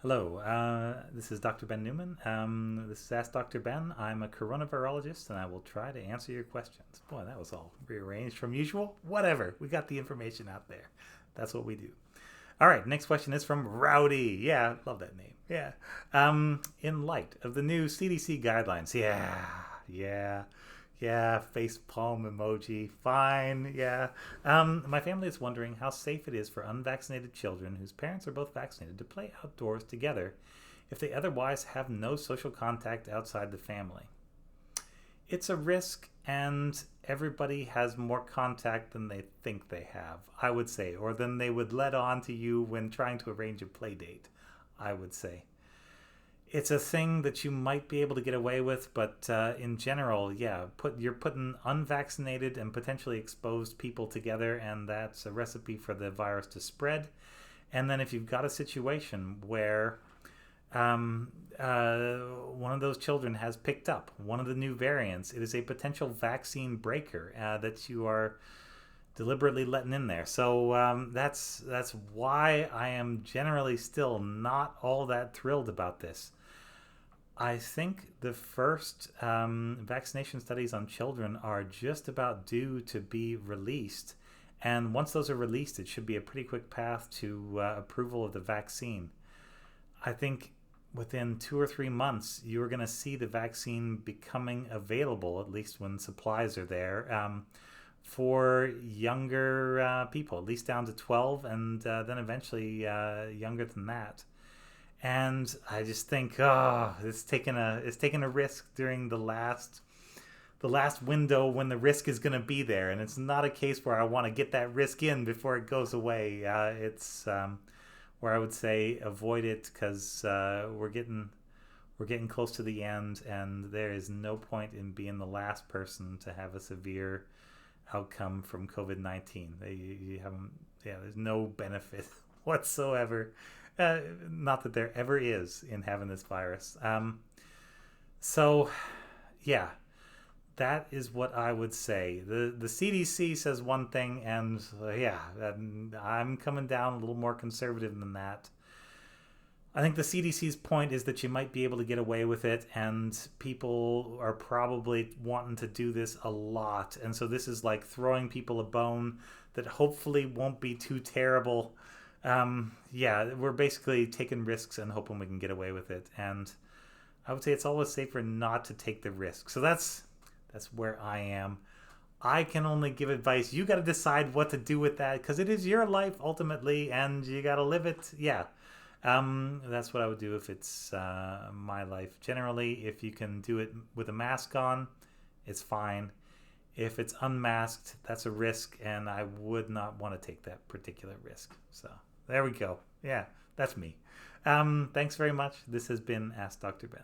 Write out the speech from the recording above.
Hello, this is Dr. Ben Newman. This is Ask Dr. Ben. I'm a coronavirologist and I will try to answer your questions. Boy, that was all rearranged from usual. Whatever, we got the information out there. That's what we do. All right, next question is from Rowdy. Yeah, love that name. Yeah. In light of the new CDC guidelines, yeah, face palm emoji. Fine, yeah. My family is wondering how safe it is for unvaccinated children whose parents are both vaccinated to play outdoors together if they otherwise have no social contact outside the family. It's a risk, and everybody has more contact than they think they have, I would say, or than they would let on to you when trying to arrange a play date, I would say. It's a thing that you might be able to get away with, but in general, yeah, you're putting unvaccinated and potentially exposed people together, and that's a recipe for the virus to spread. And then if you've got a situation where one of those children has picked up one of the new variants, it is a potential vaccine breaker that you are deliberately letting in there. So that's why I am generally still not all that thrilled about this. I think the first vaccination studies on children are just about due to be released. And once those are released, it should be a pretty quick path to approval of the vaccine. I think within 2 or 3 months, you're going to see the vaccine becoming available, at least when supplies are there, for younger people, at least down to 12, and then eventually younger than that. And I just think, it's taking a risk during the last window when the risk is going to be there, and it's not a case where I want to get that risk in before it goes away. It's where I would say avoid it because we're getting close to the end, and there is no point in being the last person to have a severe outcome from COVID-19. You haven't, yeah, there's no benefit whatsoever. Not that there ever is in having this virus. So, yeah, that is what I would say. The CDC says one thing, and yeah, I'm coming down a little more conservative than that. I think the CDC's point is that you might be able to get away with it, and people are probably wanting to do this a lot. And so this is like throwing people a bone that hopefully won't be too terrible. Yeah, we're basically taking risks and hoping we can get away with it. And I would say it's always safer not to take the risk. So that's where I am. I can only give advice. You got to decide what to do with that because it is your life ultimately, and you got to live it. Yeah. That's what I would do if it's my life. Generally, if you can do it with a mask on, it's fine. If it's unmasked, that's a risk, and I would not want to take that particular risk. So there we go. Yeah, that's me. Thanks very much. This has been Ask Dr. Ben.